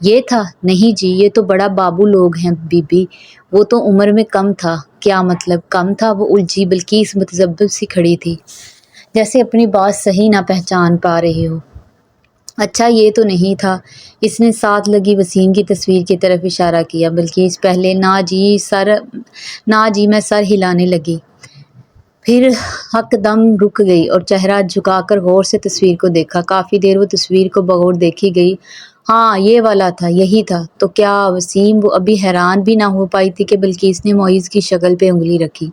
یہ تھا؟ نہیں جی، یہ تو بڑا بابو لوگ ہیں بی بی، وہ تو عمر میں کم تھا۔ کیا مطلب کم تھا؟ وہ الجھی بلقیس متذبذب سی کھڑی تھی، جیسے اپنی بات صحیح نہ پہچان پا رہی ہو۔ اچھا یہ تو نہیں تھا۔ اس نے ساتھ لگی وسیم کی تصویر کی طرف اشارہ کیا۔ بلقیس پہلے نہ جی میں سر ہلانے لگی، پھر ہک دم رک گئی اور چہرہ جھکا کر غور سے تصویر کو دیکھا۔ کافی دیر وہ تصویر کو بغور دیکھی گئی۔ ہاں یہ والا تھا، یہی تھا تو کیا وسیم؟ وہ ابھی حیران بھی نہ ہو پائی تھی کہ بلقیس نے معیز کی شکل پہ انگلی رکھی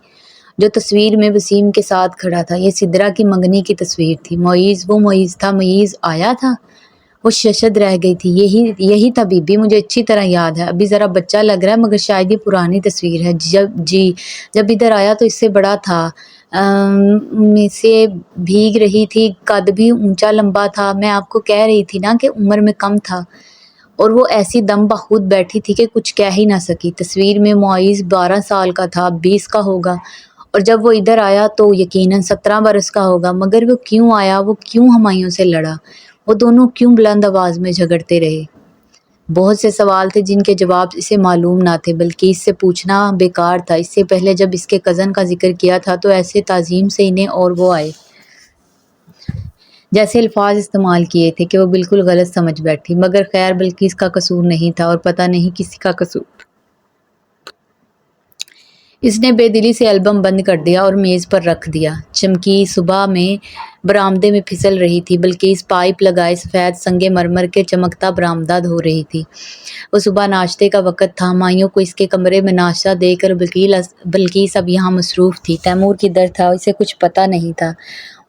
جو تصویر میں وسیم کے ساتھ کھڑا تھا۔ یہ سدرا کی منگنی کی تصویر تھی۔ معیز وہ معیز تھا؟ معیز آیا تھا؟ وہ ششد رہ گئی تھی۔ یہی تھا بی بی، مجھے اچھی طرح یاد ہے۔ ابھی ذرا بچہ لگ رہا ہے مگر شاید یہ پرانی تصویر ہے۔ جب ادھر آیا تو اس سے بڑا تھا، سے بھیگ رہی تھی، قد بھی اونچا لمبا تھا۔ میں آپ کو کہہ رہی تھی نا کہ عمر میں کم تھا، اور وہ ایسی دم بخود بیٹھی تھی کہ کچھ کہہ ہی نہ سکی۔ تصویر میں معیز 12 سال کا تھا، اب 20 کا ہوگا، اور جب وہ ادھر آیا تو یقیناً 17 برس کا ہوگا۔ مگر وہ کیوں آیا؟ وہ کیوں ہمایوں سے لڑا؟ وہ دونوں کیوں بلند آواز میں جھگڑتے رہے؟ بہت سے سوال تھے جن کے جواب اسے معلوم نہ تھے، بلکہ اس سے پوچھنا بیکار تھا۔ اس سے پہلے جب اس کے کزن کا ذکر کیا تھا تو ایسے تعظیم سے انہیں اور وہ آئے جیسے الفاظ استعمال کیے تھے کہ وہ بالکل غلط سمجھ بیٹھی۔ مگر خیر بلقیس کا قصور نہیں تھا، اور پتہ نہیں کسی کا قصور۔ اس نے بے دلی سے البم بند کر دیا اور میز پر رکھ دیا۔ چمکی صبح میں برآمدے میں پھسل رہی تھی۔ بلقیس پائپ لگائے سفید سنگ مرمر کے چمکتا برآمدہ دھو رہی تھی۔ وہ صبح ناشتے کا وقت تھا۔ مائیوں کو اس کے کمرے میں ناشتہ دے کر بلقیس اب یہاں مصروف تھی۔ تیمور کدھر تھا؟ اسے کچھ پتہ نہیں تھا۔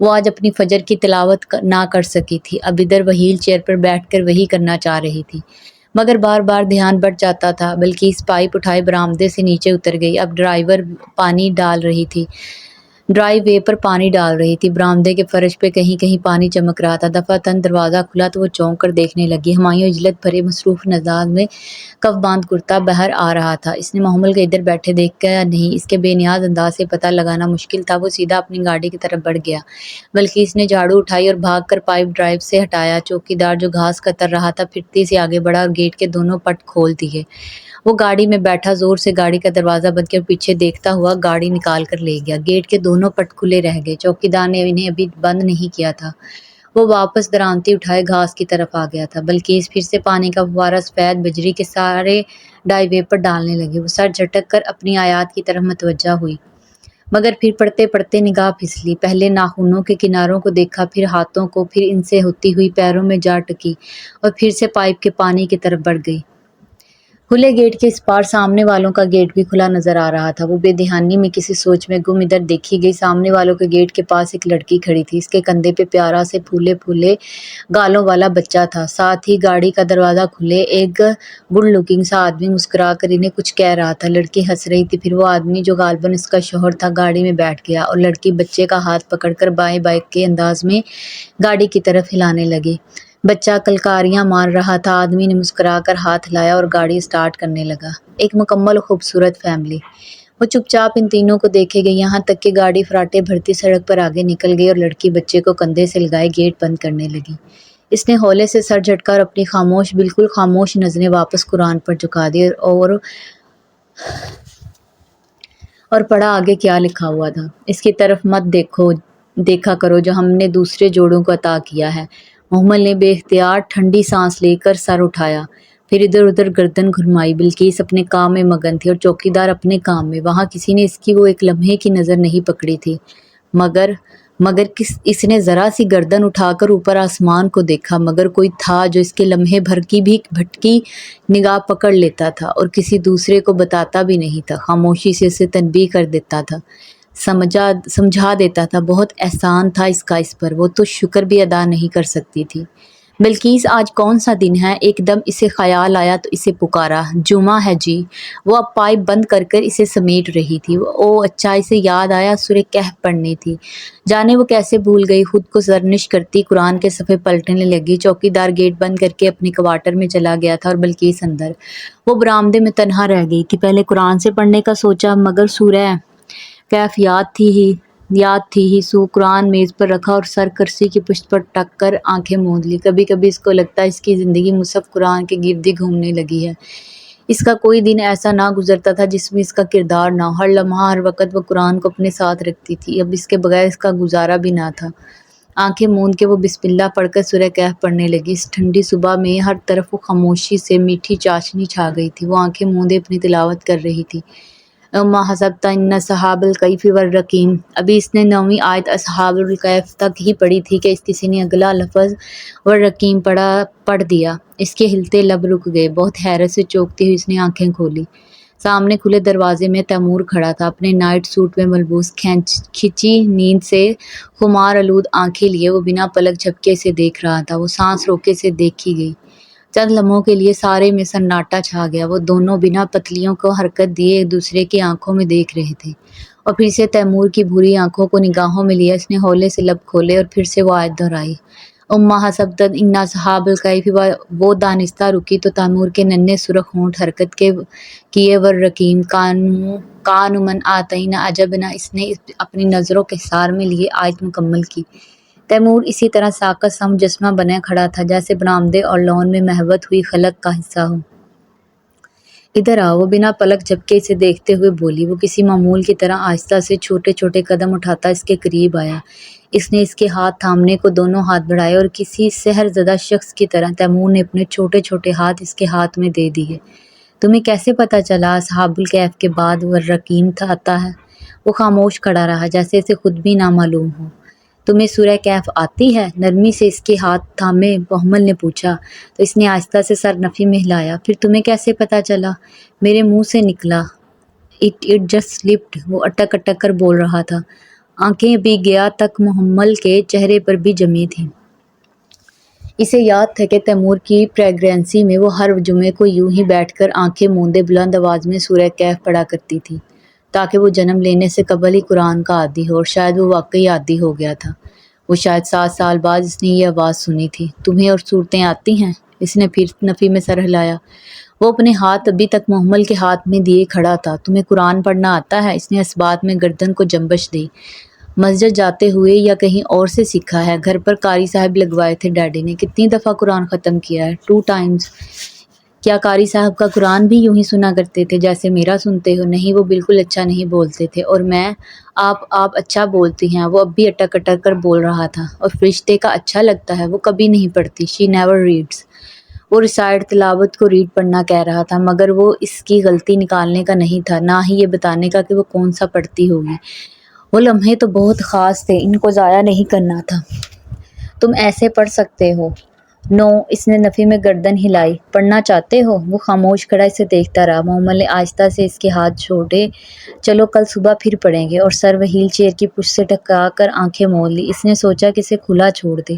وہ آج اپنی فجر کی تلاوت نہ کر سکی تھی۔ اب ادھر وہیل چیئر پر بیٹھ کر وہی کرنا چاہ رہی تھی، مگر بار بار دھیان بٹ جاتا تھا۔ بلقیس پائپ اٹھائے برآمدے سے نیچے اتر گئی۔ اب ڈرائی وے پر پانی ڈال رہی تھی۔ برآمدے کے فرش پہ کہیں کہیں پانی چمک رہا تھا۔ دفعتاً دروازہ کھلا تو وہ چونک کر دیکھنے لگی۔ ہمایوں اجلت بھرے مصروف انداز میں کف باندھ کرتا باہر آ رہا تھا۔ اس نے محمل کو ادھر بیٹھے دیکھا یا نہیں، اس کے بے نیاز انداز سے پتہ لگانا مشکل تھا۔ وہ سیدھا اپنی گاڑی کی طرف بڑھ گیا۔ بلقیس نے جھاڑو اٹھائی اور بھاگ کر پائپ ڈرائیو سے ہٹایا۔ چوکیدار جو گھاس کتر رہا تھا پھرتی سے آگے بڑھا اور گیٹ کے دونوں پٹ کھول دیے۔ وہ گاڑی میں بیٹھا، زور سے گاڑی کا دروازہ بند کیا اور پیچھے دیکھتا ہوا گاڑی نکال کر لے گیا۔ گیٹ کے دونوں پٹ کھلے رہ گئے۔ چوکیدار نے انہیں ابھی بند نہیں کیا تھا۔ وہ واپس درانتی اٹھائے گھاس کی طرف آ گیا تھا۔ بلقیس پھر سے پانی کا فوارہ سفید بجری کے سارے ڈرائی وے پر ڈالنے لگی۔ وہ سر جھٹک کر اپنی آیات کی طرف متوجہ ہوئی، مگر پھر پڑھتے پڑھتے نگاہ پھسلی۔ پہلے ناخنوں کے کناروں کو دیکھا، پھر ہاتھوں کو، پھر ان سے ہوتی ہوئی پیروں میں جا ٹکی اور پھر سے پائپ کے پانی کی طرف بڑھ گئی۔ کھلے گیٹ کے اس پار سامنے والوں کا گیٹ بھی کھلا نظر آ رہا تھا۔ وہ بے دھیانی میں کسی سوچ میں گم ادھر دیکھی گئی۔ سامنے والوں کے گیٹ کے پاس ایک لڑکی کھڑی تھی۔ اس کے کندھے پہ پیارا سے پھولے پھولے گالوں والا بچہ تھا۔ ساتھ ہی گاڑی کا دروازہ کھلے ایک گڈ لکنگ سا آدمی مسکرا کر انہیں کچھ کہہ رہا تھا۔ لڑکی ہنس رہی تھی۔ پھر وہ آدمی جو غالباً اس کا شوہر تھا گاڑی میں بیٹھ گیا اور لڑکی بچے کا ہاتھ پکڑ کر بائیں بائیں کے انداز میں گاڑی کی طرف ہلانے لگی۔ بچہ کلکاریاں مار رہا تھا۔ آدمی نے مسکرا کر ہاتھ ہلایا اور گاڑی سٹارٹ کرنے لگا۔ ایک مکمل خوبصورت فیملی۔ وہ چپ چاپ ان تینوں کو دیکھے گئی، یہاں تک کہ گاڑی فراٹے بھرتی سڑک پر آگے نکل گئی اور لڑکی بچے کو کندھے سے لگائے گیٹ بند کرنے لگی۔ اس نے ہولے سے سر جھٹکا اور اپنی بالکل خاموش نظریں واپس قرآن پر جھکا دی اور پڑھا آگے کیا لکھا ہوا تھا۔ اس کی طرف مت دیکھا کرو جو ہم نے دوسرے جوڑوں کو عطا کیا ہے۔ محمل نے بے اختیار ٹھنڈی سانس لے کر سر اٹھایا، پھر ادھر ادھر گردن گھمائی۔ بلقیس اپنے کام میں مگن تھی اور چوکیدار اپنے کام میں۔ وہاں کسی نے اس کی وہ ایک لمحے کی نظر نہیں پکڑی تھی، مگر اس نے ذرا سی گردن اٹھا کر اوپر آسمان کو دیکھا، مگر کوئی تھا جو اس کے لمحے بھر کی بھی بھٹکی نگاہ پکڑ لیتا تھا اور کسی دوسرے کو بتاتا بھی نہیں تھا، خاموشی سے اسے تنبیہ کر دیتا تھا، سمجھا دیتا تھا۔ بہت احسان تھا اس کا اس پر، وہ تو شکر بھی ادا نہیں کر سکتی تھی۔ بلقیس آج کون سا دن ہے؟ ایک دم اسے خیال آیا تو اسے پکارا۔ جمعہ ہے جی۔ وہ اب پائپ بند کر کر اسے سمیٹ رہی تھی۔ اوہ اچھا، اسے یاد آیا سورہ کہف پڑھنی تھی۔ جانے وہ کیسے بھول گئی۔ خود کو سرزنش کرتی قرآن کے صفحے پلٹنے لگی۔ چوکیدار گیٹ بند کر کے اپنے کوارٹر میں چلا گیا تھا اور بلقیس اندر۔ وہ برآمدے میں تنہا رہ گئی کہ پہلے قرآن سے پڑھنے کا سوچا، مگر سورہ کہف یاد تھی ہی یاد تھی ہی سو قرآن میز پر رکھا اور سر کرسی کی پشت پر ٹک کر آنکھیں موند لی۔ کبھی کبھی اس کو لگتا ہے اس کی زندگی مصحف قرآن کے گرد ہی گھومنے لگی ہے۔ اس کا کوئی دن ایسا نہ گزرتا تھا جس میں اس کا کردار نہ ہو۔ ہر لمحہ ہر وقت وہ قرآن کو اپنے ساتھ رکھتی تھی۔ اب اس کے بغیر اس کا گزارا بھی نہ تھا۔ آنکھیں موند کے وہ بسم اللہ پڑھ کر سورہ کہف پڑھنے لگی۔ اس ٹھنڈی صبح میں ہر طرف وہ خاموشی سے میٹھی چاشنی چھا گئی تھی۔ وہ آنکھیں موندے اپنی تلاوت کر رہی تھی۔ اما حسبت ان اصحاب الکہف والرقیم۔ ابھی اس نے 9ویں آیت اصحاب الکہف تک ہی پڑھی تھی کہ کسی نے اگلا لفظ والرقیم پڑھ دیا۔ اس کے ہلتے لب رک گئے۔ بہت حیرت سے چونکتی ہوئی اس نے آنکھیں کھولی۔ سامنے کھلے دروازے میں تیمور کھڑا تھا، اپنے نائٹ سوٹ میں ملبوس۔ کھچی نیند سے خمار آلود آنکھیں لیے وہ بنا پلک جھپکے سے دیکھ رہا تھا۔ وہ سانس روکے سے دیکھی گئی۔ چند لمحوں کے لیے سارے میں سناٹا چھا گیا۔ وہ دونوں بنا پتلیوں کو حرکت دیے ایک دوسرے کی آنکھوں میں دیکھ رہے تھے، اور پھر سے تیمور کی بھوری آنکھوں کو نگاہوں میں لیا۔ اس نے ہولے سے لب کھولے اور پھر سے وہ آیت دہرائی، اما حسبت ان اصحاب الکہف۔ وہ دانستہ رکی تو تیمور کے ننھے سرخ ہونٹ حرکت کیے۔ والرقیم کانوا من آیاتنا عجبا۔ اس نے اپنی نظروں کے حصار میں لیے آیت مکمل کی۔ تیمور اسی طرح ساکت سا مجسمہ بنے کھڑا تھا جیسے برآمدے اور لان میں محوت ہوئی خلق کا حصہ ہو۔ ادھر آؤ، وہ بنا پلک جھپکے سے دیکھتے ہوئے بولی۔ وہ کسی معمول کی طرح آہستہ سے چھوٹے چھوٹے قدم اٹھاتا اس کے قریب آیا۔ اس نے اس کے ہاتھ تھامنے کو دونوں ہاتھ بڑھائے اور کسی سحر زدہ شخص کی طرح تیمور نے اپنے چھوٹے چھوٹے ہاتھ اس کے ہاتھ میں دے دیے۔ تمہیں کیسے پتہ چلا اصحاب الکہف کے بعد والرقیم آتا ہے؟ وہ خاموش کھڑا رہا جیسے اسے خود بھی نہ معلوم ہو۔ تمہیں سورہ کہف آتی ہے؟ نرمی سے اس کے ہاتھ تھامے محمل نے پوچھا تو اس نے آہستہ سے سر نفی میں ہلایا۔ پھر تمہیں کیسے پتہ چلا؟ میرے منہ سے نکلا۔ It just slipped. وہ اٹک اٹک کر بول رہا تھا۔ آنکھیں ابھی گیا تک محمل کے چہرے پر بھی جمی تھیں۔ اسے یاد تھا کہ تیمور کی پریگنینسی میں وہ ہر جمعے کو یوں ہی بیٹھ کر آنکھیں موندے بلند آواز میں سورہ کہف پڑھا کرتی تھی، تاکہ وہ جنم لینے سے قبل ہی قرآن کا عادی ہو، اور شاید وہ واقعی عادی ہو گیا تھا۔ وہ شاید 7 سال بعد اس نے یہ آواز سنی تھی، تمہیں اور صورتیں آتی ہیں؟ اس نے پھر نفی میں سر ہلایا۔ وہ اپنے ہاتھ ابھی تک محمل کے ہاتھ میں دیے کھڑا تھا۔ تمہیں قرآن پڑھنا آتا ہے؟ اس نے اس بات میں گردن کو جنبش دی۔ مسجد جاتے ہوئے یا کہیں اور سے سیکھا ہے؟ گھر پر قاری صاحب لگوائے تھے ڈیڈی نے۔ کتنی دفعہ قرآن ختم کیا ہے؟ 2 ٹائمز۔ کیا قاری صاحب کا قرآن بھی یوں ہی سنا کرتے تھے جیسے میرا سنتے ہو؟ نہیں، وہ بالکل اچھا نہیں بولتے تھے، اور میں آپ اچھا بولتی ہیں۔ وہ اب بھی اٹک اٹک کر بول رہا تھا۔ اور فرشتے کا اچھا لگتا ہے؟ وہ کبھی نہیں پڑھتی۔ She never reads. وہ ریسائٹ تلاوت کو ریڈ پڑھنا کہہ رہا تھا، مگر وہ اس کی غلطی نکالنے کا نہیں تھا، نہ ہی یہ بتانے کا کہ وہ کون سا پڑھتی ہوگی۔ وہ لمحے تو بہت خاص تھے، ان کو ضائع نہیں کرنا تھا۔ تم ایسے پڑھ سکتے ہو؟ نو، اس نے نفی میں گردن ہلائی۔ پڑھنا چاہتے ہو؟ وہ خاموش کھڑا اسے دیکھتا رہا۔ محمل نے آہستہ سے اس کے ہاتھ چھوڑے۔ چلو کل صبح پھر پڑھیں گے، اور سر وہیل چیئر کی پشت سے ٹکا کر آنکھیں موند لی۔ اس نے سوچا کہ اسے کھلا چھوڑ دے،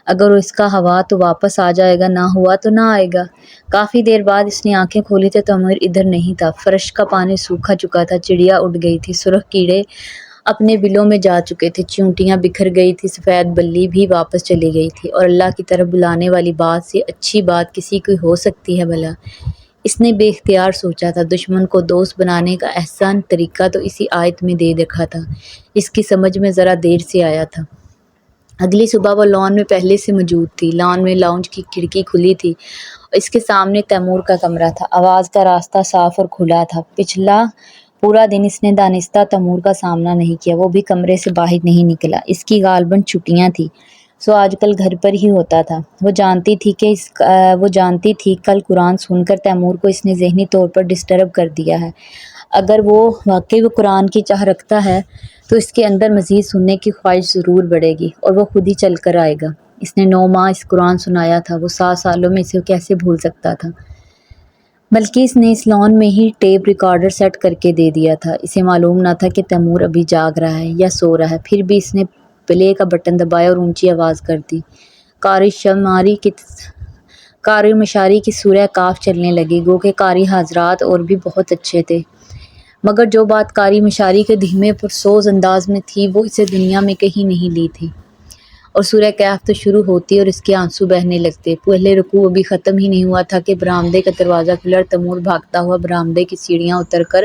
اگر وہ اس کا ہوا تو واپس آ جائے گا، نہ ہوا تو نہ آئے گا۔ کافی دیر بعد اس نے آنکھیں کھولی تو تیمور ادھر نہیں تھا۔ فرش کا پانی سوکھا چکا تھا، چڑیا اڑ گئی تھی، سرخ کیڑے اپنے بلوں میں جا چکے تھے، چیونٹیاں بکھر گئی تھی، سفید بلی بھی واپس چلی گئی تھی، اور اللہ کی طرف بلانے والی بات سے اچھی بات کسی کی ہو سکتی ہے بھلا؟ اس نے بے اختیار سوچا تھا، دشمن کو دوست بنانے کا احسن طریقہ تو اسی آیت میں دے رکھا تھا۔ اس کی سمجھ میں ذرا دیر سے آیا تھا۔ اگلی صبح وہ لان میں پہلے سے موجود تھی۔ لان میں لاؤنج کی کھڑکی کھلی تھی، اس کے سامنے تیمور کا کمرہ تھا۔ آواز کا راستہ صاف اور کھلا تھا۔ پچھلا پورا دن اس نے دانستہ تیمور کا سامنا نہیں کیا، وہ بھی کمرے سے باہر نہیں نکلا۔ اس کی غالباً چھٹیاں تھیں، سو آج کل گھر پر ہی ہوتا تھا۔ وہ جانتی تھی کل قرآن سن کر تیمور کو اس نے ذہنی طور پر ڈسٹرب کر دیا ہے۔ اگر وہ واقعی قرآن کی چاہ رکھتا ہے تو اس کے اندر مزید سننے کی خواہش ضرور بڑھے گی، اور وہ خود ہی چل کر آئے گا۔ اس نے 9 ماہ اس قرآن سنایا تھا، وہ 7 سالوں میں اسے کیسے بھول سکتا تھا؟ بلکہ اس نے اس لان میں ہی ٹیپ ریکارڈر سیٹ کر کے دے دیا تھا۔ اسے معلوم نہ تھا کہ تیمور ابھی جاگ رہا ہے یا سو رہا ہے، پھر بھی اس نے پلے کا بٹن دبایا اور اونچی آواز کر دی۔ قاری مشاری کی سورہ کاف چلنے لگی۔ گو کہ قاری حضرات اور بھی بہت اچھے تھے، مگر جو بات قاری مشاری کے دھیمے پرسوز انداز میں تھی وہ اسے دنیا میں کہیں نہیں لی تھی۔ اور سورہ کہف تو شروع ہوتی اور اس کے آنسو بہنے لگتے۔ پہلے رکوع ابھی ختم ہی نہیں ہوا تھا کہ برآمدے کا دروازہ کھلا اور تیمور بھاگتا ہوا برآمدے کی سیڑھیاں اتر کر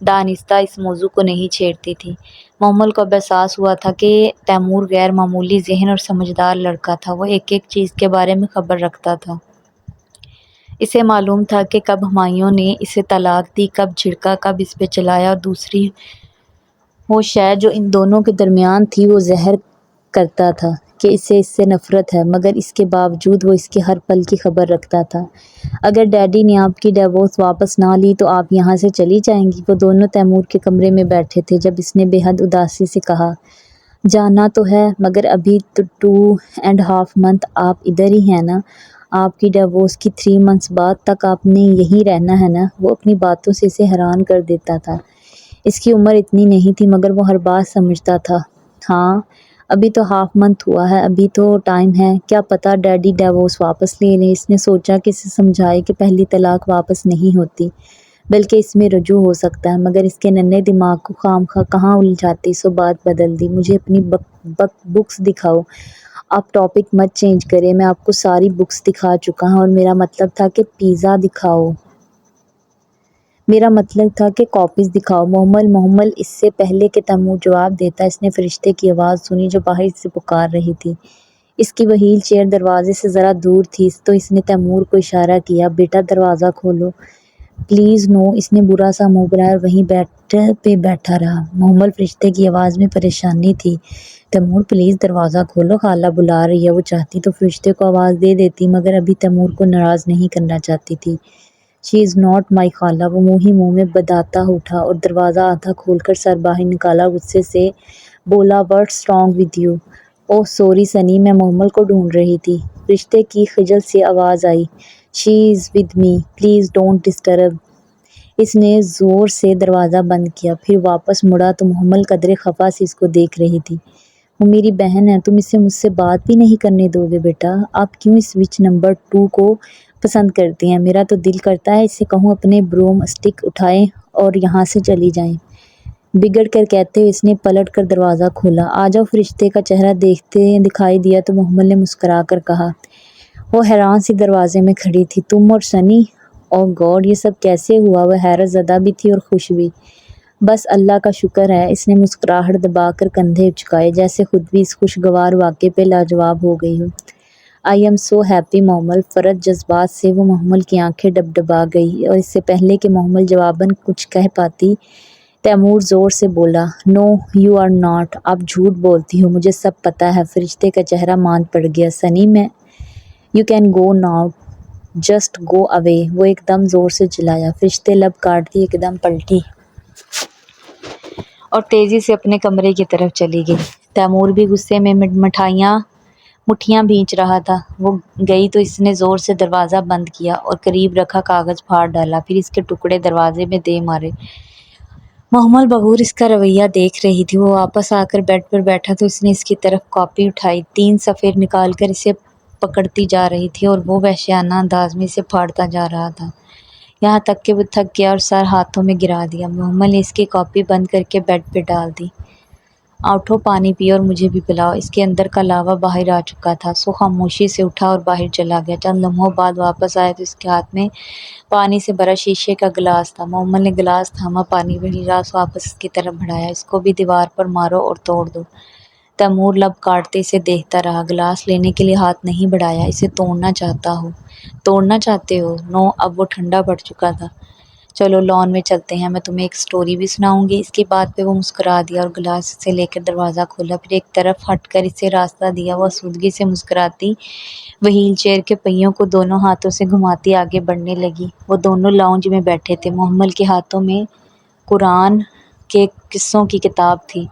دانستہ اس موضوع کو نہیں چھیڑتی تھی۔ محمل کو اب احساس ہوا تھا کہ تیمور غیر معمولی ذہن اور سمجھدار لڑکا تھا۔ وہ ایک ایک چیز کے بارے میں خبر رکھتا تھا۔ اسے معلوم تھا کہ کب ہمایوں نے اسے طلاق دی، کب جھڑکا، کب اس پہ چلایا، اور دوسری وہ شے جو ان دونوں کے درمیان تھی وہ ظاہر کرتا تھا کہ اسے اس سے نفرت ہے، مگر اس کے باوجود وہ اس کے ہر پل کی خبر رکھتا تھا۔ اگر ڈیڈی نے آپ کی ڈیورس واپس نہ لی تو آپ یہاں سے چلی جائیں گی؟ وہ دونوں تیمور کے کمرے میں بیٹھے تھے جب اس نے بے حد اداسی سے کہا، جانا تو ہے، مگر ابھی تو 2.5 منتھ آپ ادھر ہی ہیں نا؟ آپ کی ڈیورس کی 3 منتھس بعد تک آپ نے یہیں رہنا ہے نا؟ وہ اپنی باتوں سے اسے حیران کر دیتا تھا۔ اس کی عمر اتنی نہیں تھی مگر وہ ہر بات سمجھتا تھا۔ ہاں، ابھی تو 1/2 منتھ ہوا ہے، ابھی تو ٹائم ہے، کیا پتہ ڈیڈی ڈیورس واپس لے لیں۔ اس نے سوچا کہ اسے سمجھائے کہ پہلی طلاق واپس نہیں ہوتی بلکہ اس میں رجوع ہو سکتا ہے، مگر اس کے ننھے دماغ کو خام خواہ کہاں الجھاتی، سو بات بدل دی۔ مجھے اپنی بکس دکھاؤ۔ آپ ٹاپک مت چینج کریں، میں آپ کو ساری بکس دکھا چکا ہوں اور میرا مطلب تھا کہ پیزا دکھاؤ۔ میرا مطلب تھا کہ کاپیز دکھاؤ۔ محمل اس سے پہلے کہ تیمور جواب دیتا اس نے فرشتے کی آواز سنی جو باہر سے پکار رہی تھی۔ اس کی وہیل چیئر دروازے سے ذرا دور تھی تو اس نے تیمور کو اشارہ کیا، بیٹا دروازہ کھولو۔ پلیز نو۔ اس نے برا سا منہ بنایا اور وہیں بیڈ پہ بیٹھا رہا۔ محمل فرشتے کی آواز میں پریشانی تھی۔ تیمور پلیز دروازہ کھولو، خالہ بلا رہی ہے۔ وہ چاہتی تو فرشتے کو آواز دے دیتی مگر ابھی تیمور کو ناراض نہیں کرنا چاہتی تھی۔ شی از ناٹ مائی خالہ۔ وہ منہ ہی منہ میں بداتا اٹھا اور دروازہ آدھا کھول کر سر باہر نکالا، غصے سے بولا، what's wrong with you? Oh sorry Sunny, میں محمل کو ڈھونڈ رہی تھی۔ فرشتے کی خجل سی آواز آئی، she is with me, please don't disturb. اس نے زور سے دروازہ بند کیا، پھر واپس مڑا تو محمل قدرے خفا سے اس کو دیکھ رہی تھی۔ وہ میری بہن ہے، تم اسے مجھ سے بات بھی نہیں کرنے دو گے بیٹا؟ آپ کیوں اس وچ نمبر 2 کو پسند کرتی ہیں؟ میرا تو دل کرتا ہے اسے کہوں اپنے بروم اسٹک اٹھائیں اور یہاں سے چلی جائیں۔ بگڑ کر کہتے ہوئے اس نے پلٹ کر دروازہ کھولا۔ آ جاؤ۔ فرشتے کا چہرہ دکھائی دیا تو محمل نے مسکرا کر کہا۔ وہ حیران سی دروازے میں کھڑی تھی۔ تم اور سنی؟ اوہ گاڈ، یہ سب کیسے ہوا؟ وہ حیرت زدہ بھی تھی اور خوش بھی۔ بس اللہ کا شکر ہے، اس نے مسکراہٹ دبا کر کندھے اچکائے جیسے خود بھی اس خوشگوار واقعے پہ لاجواب ہو گئی ہو۔ آئی ایم سو ہیپی محمل۔ فرد جذبات سے وہ محمل کی آنکھیں ڈبڈبا گئی اور اس سے پہلے کہ محمل جواباً کچھ کہہ پاتی تیمور زور سے بولا، نو یو آر ناٹ، آپ جھوٹ بولتی ہو، مجھے سب پتہ ہے۔ فرشتے کا چہرہ ماند پڑ گیا۔ سنی، میں you can go now, just go away, وہ ایک دم زور سے چلایا۔ فرشتے لب کاٹتی ایک دم پلٹی اور تیزی سے اپنے کمرے کی طرف چلی گئی۔ تیمور بھی غصے میں مٹھیاں بھینچ رہا تھا۔ وہ گئی تو اس نے زور سے دروازہ بند کیا اور قریب رکھا کاغذ پھاڑ ڈالا، پھر اس کے ٹکڑے دروازے میں دے مارے۔ محمل بغور اس کا رویہ دیکھ رہی تھی۔ وہ واپس آ کر بیڈ پر بیٹھا تو اس نے اس کی طرف کاپی اٹھائی، 3 صفحے نکال کر اسے پکڑتی جا رہی تھی اور وہ وحشیانہ انداز میں اسے پھاڑتا جا رہا تھا، یہاں تک کہ وہ تھک گیا اور سر ہاتھوں میں گرا دیا۔ محمل نے اس کی کاپی بند کر کے بیڈ پہ ڈال دی۔ اٹھو، پانی پیو اور مجھے بھی پلاؤ۔ اس کے اندر کا لاوا باہر آ چکا تھا، سو خاموشی سے اٹھا اور باہر چلا گیا۔ چند لمحوں بعد واپس آیا تو اس کے ہاتھ میں پانی سے بھرا شیشے کا گلاس تھا۔ محمل نے گلاس تھاما، پانی بھری گلاس واپس اس کی طرف بڑھایا۔ اس کو بھی دیوار پر مارو اور توڑ دو۔ تیمور لب کاٹتے اسے دیکھتا رہا، گلاس لینے کے لیے ہاتھ نہیں بڑھایا۔ اسے توڑنا چاہتے ہو؟ نو، اب وہ ٹھنڈا پڑ چکا تھا۔ چلو لان میں چلتے ہیں، میں تمہیں ایک سٹوری بھی سناؤں گی۔ اس کی بات پہ وہ مسکرا دیا اور گلاس سے لے کر دروازہ کھولا، پھر ایک طرف ہٹ کر اسے راستہ دیا۔ وہ آسودگی سے مسکراتی وہیل چیئر کے پہیوں کو دونوں ہاتھوں سے گھماتی آگے بڑھنے لگی۔ وہ دونوں لاؤنج میں بیٹھے تھے۔ محمل کے ہاتھوں میں قرآن کے قصوں کی کتاب تھی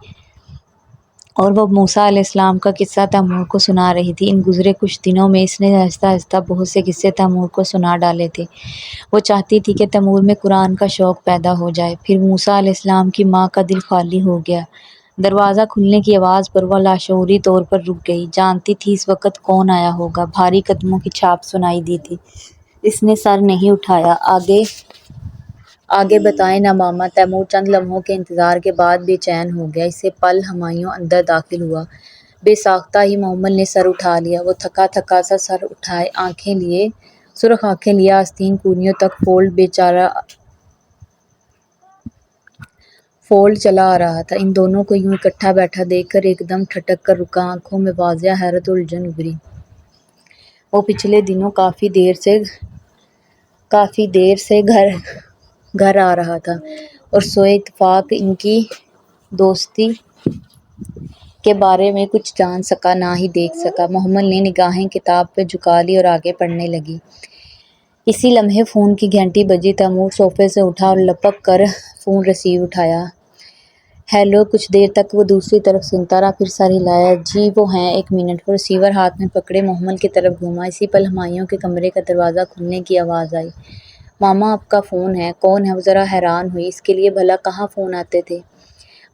اور وہ موسیٰ علیہ السلام کا قصہ تیمور کو سنا رہی تھی۔ ان گزرے کچھ دنوں میں اس نے آہستہ آہستہ بہت سے قصے تیمور کو سنا ڈالے تھے۔ وہ چاہتی تھی کہ تیمور میں قرآن کا شوق پیدا ہو جائے۔ پھر موسیٰ علیہ السلام کی ماں کا دل خالی ہو گیا۔ دروازہ کھلنے کی آواز پر وہ لاشعوری طور پر رک گئی۔ جانتی تھی اس وقت کون آیا ہوگا۔ بھاری قدموں کی چھاپ سنائی دی تھی۔ اس نے سر نہیں اٹھایا۔ آگے بتائیں نا ماما۔ تیمور چند لمحوں کے انتظار کے بعد بے چین ہو گیا۔ اسی پل ہمایوں اندر داخل ہوا۔ بے ساختہ ہی محمل نے سر اٹھا لیا۔ وہ تھکا تھکا سا سر اٹھائے، سرخ آنکھیں لیے آستین کوہنیوں تک فولڈ، بے چارہ فولڈ چلا آ رہا تھا۔ ان دونوں کو یوں اکٹھا بیٹھا دیکھ کر ایک دم ٹھٹک کر رکا، آنکھوں میں واضح حیرت و الجھن ابھری۔ وہ پچھلے دنوں کافی دیر سے گھر آ رہا تھا اور سوئے اتفاق ان کی دوستی کے بارے میں کچھ جان سکا نہ ہی دیکھ سکا۔ محمل نے نگاہیں کتاب پہ جھکا لی اور آگے پڑھنے لگی۔ اسی لمحے فون کی گھنٹی بجی۔ تیمور صوفے سے اٹھا اور لپک کر فون ریسیور اٹھایا۔ ہیلو۔ کچھ دیر تک وہ دوسری طرف سنتا رہا، پھر سر ہلایا۔ جی وہ ہیں، ایک منٹ۔ وہ ریسیور ہاتھ میں پکڑے محمل کی طرف گھوما۔ اسی پل ہمایوں کے کمرے کا دروازہ کھلنے کی آواز آئی۔ ماما آپ کا فون ہے۔ کون ہے؟ وہ ذرا حیران ہوئی۔ اس کے لیے بھلا کہاں فون آتے تھے؟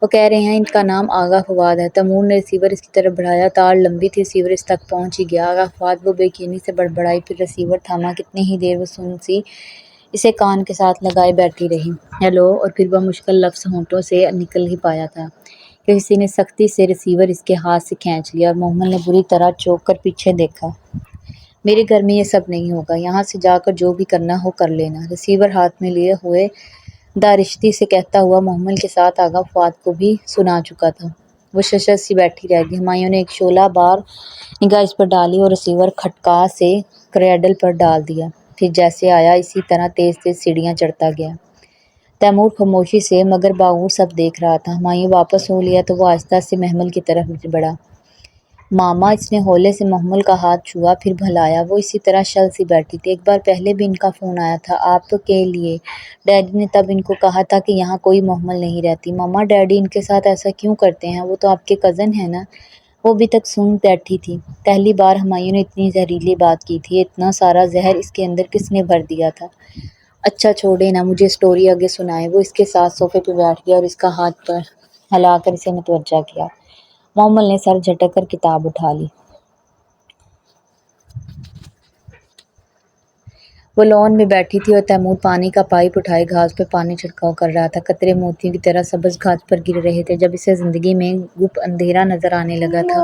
وہ کہہ رہے ہیں ان کا نام آغا فواد ہے۔ تیمور نے ریسیور اس کی طرف بڑھایا۔ تار لمبی تھی، ریسیور اس تک پہنچ ہی گیا۔ آغا فواد، وہ بے یقینی سے بڑبڑائی، پھر ریسیور تھاما۔ کتنی ہی دیر وہ سن سی اسے کان کے ساتھ لگائے بیٹھی رہی۔ ہیلو، اور پھر وہ مشکل لفظ ہونٹوں سے نکل ہی پایا تھا کہ کسی نے سختی سے ریسیور اس کے ہاتھ سے کھینچ لیا اور محمل نے بری طرح چونک کر پیچھے دیکھا۔ میرے گھر میں یہ سب نہیں ہوگا، یہاں سے جا کر جو بھی کرنا ہو کر لینا، ریسیور ہاتھ میں لیے ہوئے دارشتی سے کہتا ہوا محمل کے ساتھ آغا فواد کو بھی سنا چکا تھا۔ وہ ششر سی بیٹھی رہ گئی۔ ہمایوں نے ایک شعلہ بار نگاہ اس پر ڈالی اور ریسیور کھٹکا سے کریڈل پر ڈال دیا، پھر جیسے آیا اسی طرح تیز تیز سیڑھیاں چڑھتا گیا۔ تیمور خاموشی سے مگر باوقار سب دیکھ رہا تھا۔ ہمایوں واپس ہو لیا تو وہ آہستہ سے محمل کی طرف بڑھا۔ ماما، اس نے ہولے سے محمل کا ہاتھ چھوا، پھر بہلایا۔ وہ اسی طرح شل سی بیٹھی تھی۔ ایک بار پہلے بھی ان کا فون آیا تھا آپ کے لیے، ڈیڈی نے تب ان کو کہا تھا کہ یہاں کوئی محمل نہیں رہتی۔ ماما، ڈیڈی ان کے ساتھ ایسا کیوں کرتے ہیں؟ وہ تو آپ کے کزن ہیں نا۔ وہ ابھی تک سن بیٹھی تھی۔ پہلی بار ہمایوں نے اتنی زہریلی بات کی تھی۔ اتنا سارا زہر اس کے اندر کس نے بھر دیا تھا؟ اچھا چھوڑیں نا، مجھے سٹوری آگے سنائیں۔ وہ اس کے ساتھ صوفے پہ بیٹھ گیا اور اس کا ہاتھ پر ہلا کر اسے متوجہ کیا۔ محمل نے سر جھٹک کر کتاب اٹھا لی۔ وہ لان میں بیٹھی تھی اور تیمور پانی کا پائپ اٹھائے گھاس پہ پانی چھڑکاؤ کر رہا تھا۔ قطرے موتیوں کی طرح سبز گھاس پر گر رہے تھے۔ جب اسے زندگی میں گپ اندھیرا نظر آنے لگا تھا،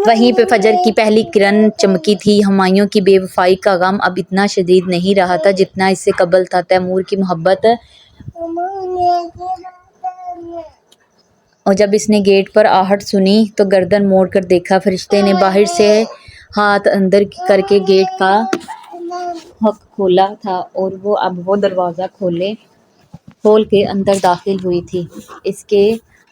وہیں پہ فجر کی پہلی کرن چمکی تھی۔ ہمایوں کی بے وفائی کا غم اب اتنا شدید نہیں رہا تھا جتنا اس سے قبل تھا۔ تیمور کی محبت، اور جب اس نے گیٹ پر آہٹ سنی تو گردن موڑ کر دیکھا۔ فرشتے نے باہر سے ہاتھ اندر کر کے گیٹ کا ہک کھولا تھا اور اب وہ دروازہ کھول کے اندر داخل ہوئی تھی۔ اس کے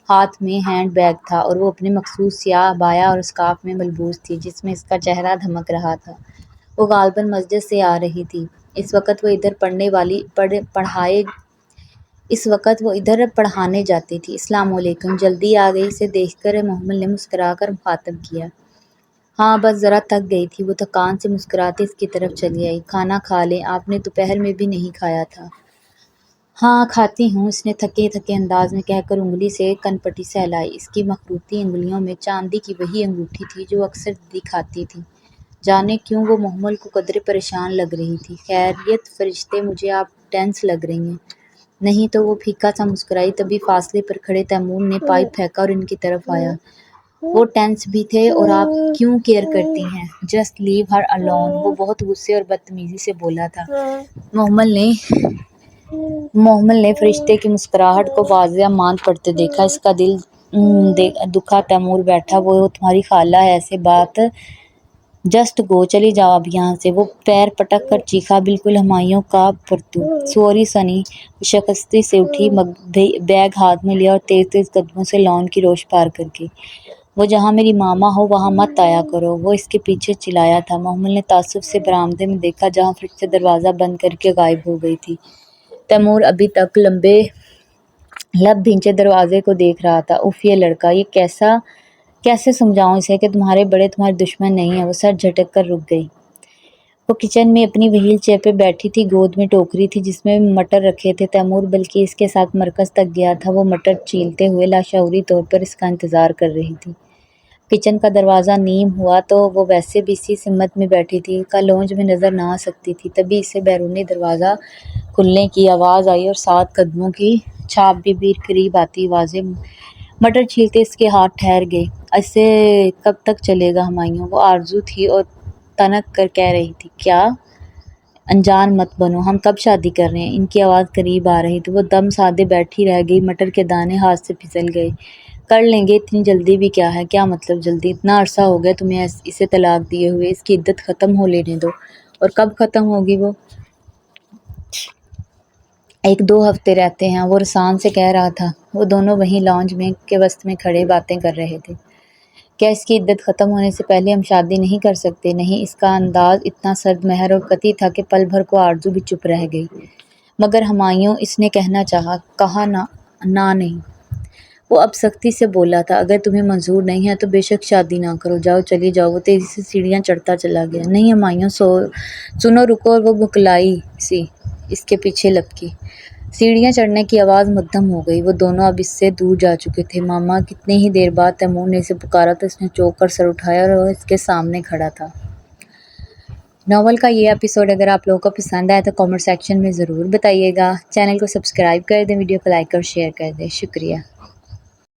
ہاتھ میں ہینڈ بیگ تھا اور وہ اپنے مخصوص سیاہ عبایا اور اسکارف میں ملبوس تھی جس میں اس کا چہرہ دھمک رہا تھا۔ وہ غالباً مسجد سے آ رہی تھی۔ اس وقت وہ ادھر پڑھانے جاتی تھی۔ السلام علیکم، جلدی آ گئی؟ اسے دیکھ کر محمل نے مسکرا کر مخاطب کیا۔ ہاں بس ذرا تھک گئی تھی۔ وہ تھکان سے مسکراتی اس کی طرف چلی آئی۔ کھانا کھا لیں، آپ نے دوپہر میں بھی نہیں کھایا تھا۔ ہاں کھاتی ہوں، اس نے تھکے انداز میں کہہ کر انگلی سے کن پٹی سہلائی۔ اس کی مخروطی انگلیوں میں چاندی کی وہی انگوٹھی تھی جو اکثر دکھاتی تھی۔ جانے کیوں وہ محمل کو قدرے پریشان لگ رہی تھی۔ خیریت فرشتے، مجھے آپ ٹینس لگ رہی ہیں۔ نہیں تو وہ پھیکا سا مسکرائی۔ تبھی فاصلے پر کھڑے تیمور نے پائپ پھینکا اور ان کی طرف آیا۔ وہ ٹینس بھی تھے اور آپ کیوں کیئر کرتی ہیں؟ جسٹ لیو ہر الون، وہ بہت غصے اور بدتمیزی سے بولا تھا۔ محمل نے فرشتے کی مسکراہٹ کو واضح ماند پڑتے دیکھا۔ اس کا دل دکھا۔ تیمور بیٹھا، وہ تمہاری خالہ ہے، ایسے بات جسٹ گو، چلی جاؤ اب یہاں سے۔ وہ پیر پٹک کر چیخا، بالکل ہمایوں کا پرتو۔ سوری سنی۔ وہ شائستگی سے اٹھی، بیگ ہاتھ میں لیا اور تیز تیز قدموں سے لان کی روش پار کر گئی۔ وہ جہاں میری ماما ہو وہاں مت آیا کرو، وہ اس کے پیچھے چلایا تھا۔ محمل نے تعصب سے برآمدے میں دیکھا جہاں فرشتے دروازہ بند کر کے غائب ہو گئی تھی۔ تیمور ابھی تک لب بھینچے دروازے کو دیکھ رہا تھا۔ اف، یہ لڑکا، یہ کیسے سمجھاؤں اسے کہ تمہارے بڑے تمہارے دشمن نہیں ہیں؟ وہ سر جھٹک کر رک گئی۔ وہ کچن میں اپنی وہیل چیئر پہ بیٹھی تھی۔ گود میں ٹوکری تھی جس میں مٹر رکھے تھے۔ تیمور بلکہ اس کے ساتھ مرکز تک گیا تھا۔ وہ مٹر چھیلتے ہوئے لاشعوری طور پر اس کا انتظار کر رہی تھی۔ کچن کا دروازہ نیم ہوا تو وہ ویسے بھی اسی سمت میں بیٹھی تھی کا لونج میں نظر نہ آ سکتی تھی۔ تبھی اسے بیرونی دروازہ کھلنے کی آواز آئی اور 7 قدموں کی چھاپ بھی قریب آتی واضح۔ مٹر چھیلتے اس کے ہاتھ ٹھہر گئے۔ ایسے کب تک چلے گا ہمایوں؟ وہ آرزو تھی اور تنک کر کہہ رہی تھی۔ کیا انجان مت بنو، ہم کب شادی کر رہے ہیں؟ ان کی آواز قریب آ رہی تو وہ دم سادے بیٹھی رہ گئی، مٹر کے دانے ہاتھ سے پھسل گئے۔ کر لیں گے، اتنی جلدی بھی کیا ہے؟ کیا مطلب جلدی؟ اتنا عرصہ ہو گیا تمہیں اسے طلاق دیے ہوئے، اس کی عدت ختم ہو لینے دو۔ اور کب ختم ہوگی وہ؟ 1-2 ہفتے رہتے ہیں، وہ رسان سے کہہ رہا تھا۔ وہ دونوں وہیں لاؤنج میں کے وسط میں کھڑے باتیں کر رہے تھے۔ کیا اس کی عدت ختم ہونے سے پہلے ہم شادی نہیں کر سکتے؟ نہیں، اس کا انداز اتنا سرد مہر اور قطعی تھا کہ پل بھر کو آرزو بھی چپ رہ گئی۔ مگر ہمایوں، اس نے کہنا چاہا، کہا نہ نہیں۔ وہ اب سختی سے بولا تھا، اگر تمہیں منظور نہیں ہے تو بے شک شادی نہ کرو، جاؤ چلی جاؤ۔ وہ تیزی سے سیڑھیاں چڑھتا چلا گیا۔ نہیں ہمایوں، سنو، رکو۔ اور وہ بکلائی سی اس کے پیچھے لپکی۔ سیڑھیاں چڑھنے کی آواز مدھم ہو گئی۔ وہ دونوں اب اس سے دور جا چکے تھے۔ ماما! کتنی ہی دیر بعد تیمور نے اسے پکارا تو اس نے چونک کر سر اٹھایا اور وہ اس کے سامنے کھڑا تھا۔ ناول کا یہ ایپیسوڈ اگر آپ لوگوں کو پسند آئے تو کامنٹ سیکشن میں ضرور بتائیے گا۔ چینل کو سبسکرائب کر دیں، ویڈیو کو لائک اور شیئر کر دیں۔ شکریہ۔